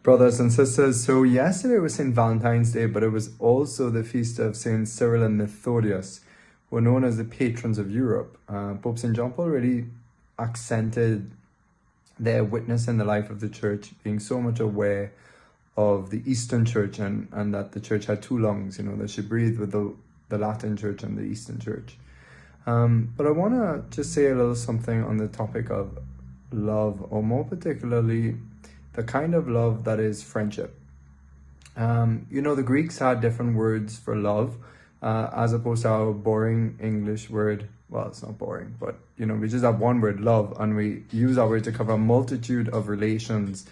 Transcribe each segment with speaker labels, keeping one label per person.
Speaker 1: Brothers and sisters, so yesterday was St. Valentine's Day, but it was also the feast of St. Cyril and Methodius, who are known as the patrons of Europe. Pope St. John Paul really accented their witness in the life of the church, being so much aware of the Eastern Church and that the church had two lungs, that she breathed with the Latin Church and the Eastern Church. But I want to just say a little something on the topic of love, or more particularly, the kind of love that is friendship. The Greeks had different words for love, as opposed to our boring English word. Well, it's not boring, but we just have one word, love, and we use that word to cover a multitude of relations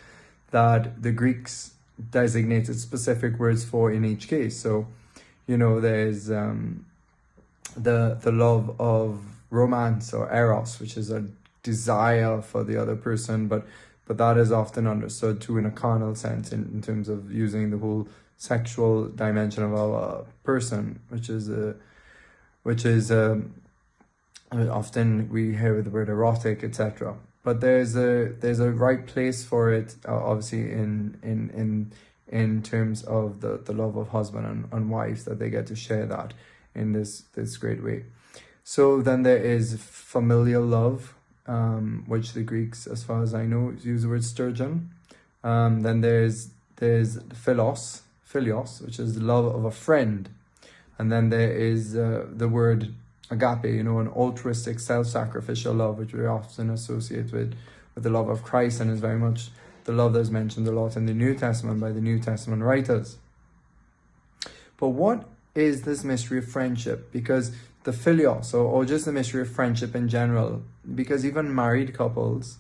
Speaker 1: that the Greeks designated specific words for in each case. So, there's the love of romance, or eros, which is a desire for the other person, but that is often understood too in a carnal sense, in terms of using the whole sexual dimension of our person, which is often we hear the word erotic, etc. But there's a right place for it, obviously in terms of the love of husband and wife, that they get to share that in this great way. So then there is familial love, which the Greeks, as far as I know, use the word sturgeon. Then there's philos, which is the love of a friend. And then there is the word agape, an altruistic, self-sacrificial love, which we often associate with the love of Christ, and is very much the love that's mentioned a lot in the New Testament by the New Testament writers. But what is this mystery of friendship? Because the philios, or just the mystery of friendship in general, because even married couples,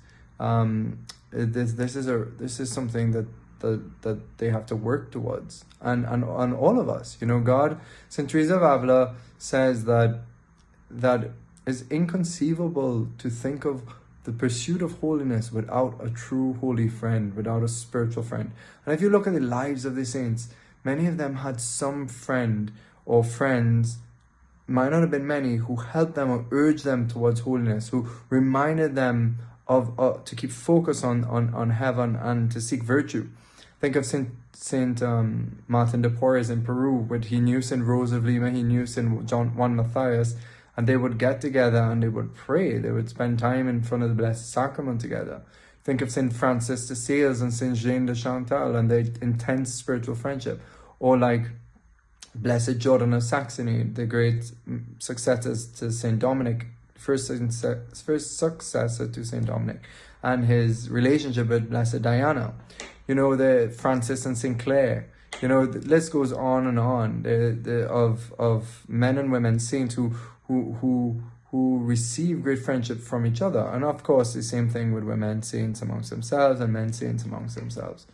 Speaker 1: this is something that they have to work towards, and all of us, God, Saint Teresa of Avila says that is inconceivable to think of the pursuit of holiness without a true holy friend, without a spiritual friend. And if you look at the lives of the saints, many of them had some friend or friends, might not have been many, who helped them or urged them towards holiness, who reminded them of to keep focus on heaven and to seek virtue. Think of Saint Martin de Porres in Peru, where he knew Saint Rose of Lima, he knew Saint Juan Matthias, and they would get together and they would pray. They would spend time in front of the Blessed Sacrament together. Think of Saint Francis de Sales and Saint Jean de Chantal and their intense spiritual friendship. Or like Blessed Jordan of Saxony, the great successors to Saint Dominic, first successor to Saint Dominic, and his relationship with Blessed Diana. The Francis and Saint Clare. The list goes on and on. Of men and women saints who receive great friendship from each other. And of course, the same thing with women saints amongst themselves and men saints amongst themselves.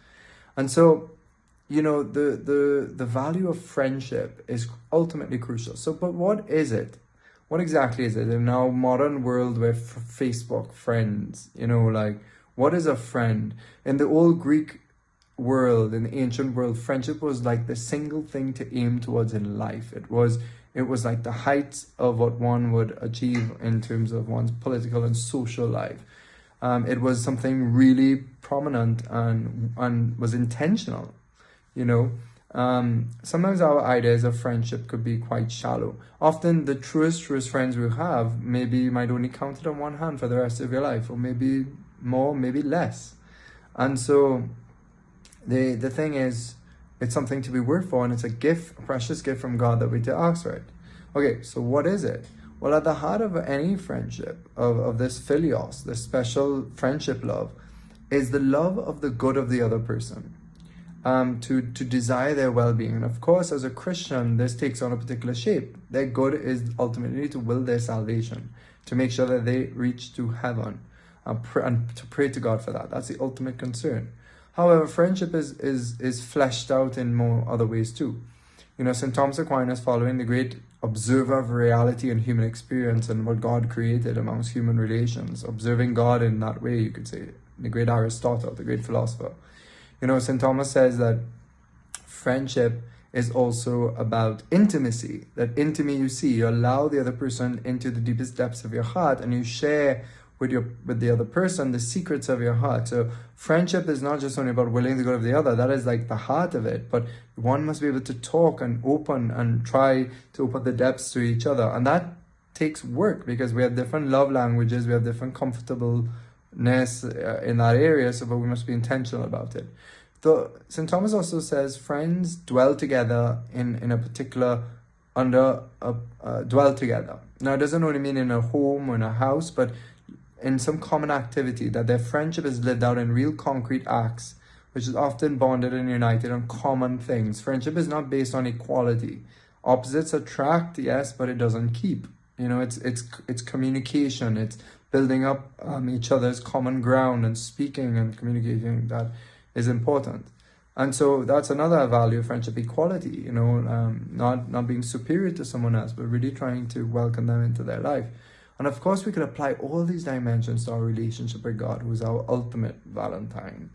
Speaker 1: And so, the value of friendship is ultimately crucial. So, but what is it? What exactly is it? In our modern world with Facebook friends, what is a friend? In the old Greek world, in the ancient world, friendship was like the single thing to aim towards in life. It was like the height of what one would achieve in terms of one's political and social life. It was something really prominent and was intentional. Sometimes our ideas of friendship could be quite shallow. Often the truest friends we have maybe might only count it on one hand for the rest of your life, or maybe more, maybe less. And so the thing is, it's something to be worked for, and it's a gift, a precious gift from God that we to ask for it. Okay, so what is it? Well, at the heart of any friendship, of this philios, this special friendship love, is the love of the good of the other person. To desire their well-being. And of course, as a Christian, this takes on a particular shape. Their good is ultimately to will their salvation, to make sure that they reach to heaven, and to pray to God for that. That's the ultimate concern. However, friendship is fleshed out in more other ways too. St. Thomas Aquinas, following the great observer of reality and human experience and what God created amongst human relations, observing God in that way, you could say, the great Aristotle, the great philosopher. St. Thomas says that friendship is also about intimacy. That intimacy you allow the other person into the deepest depths of your heart, and you share with the other person, the secrets of your heart. So friendship is not just only about willing the good of the other. That is like the heart of it. But one must be able to talk and open and try to open the depths to each other. And that takes work, because we have different love languages, we have different comfortableness in that area. So, but we must be intentional about it. St. Thomas also says friends dwell together in a particular dwell together. Now, it doesn't only mean in a home or in a house, but in some common activity, that their friendship is lived out in real concrete acts, which is often bonded and united on common things. Friendship is not based on equality. Opposites attract, yes, but it doesn't keep. You know, it's communication. It's building up each other's common ground, and speaking and communicating that is important. And so that's another value of friendship: equality. You know, not being superior to someone else, but really trying to welcome them into their life. And of course, we could apply all these dimensions to our relationship with God, who is our ultimate Valentine.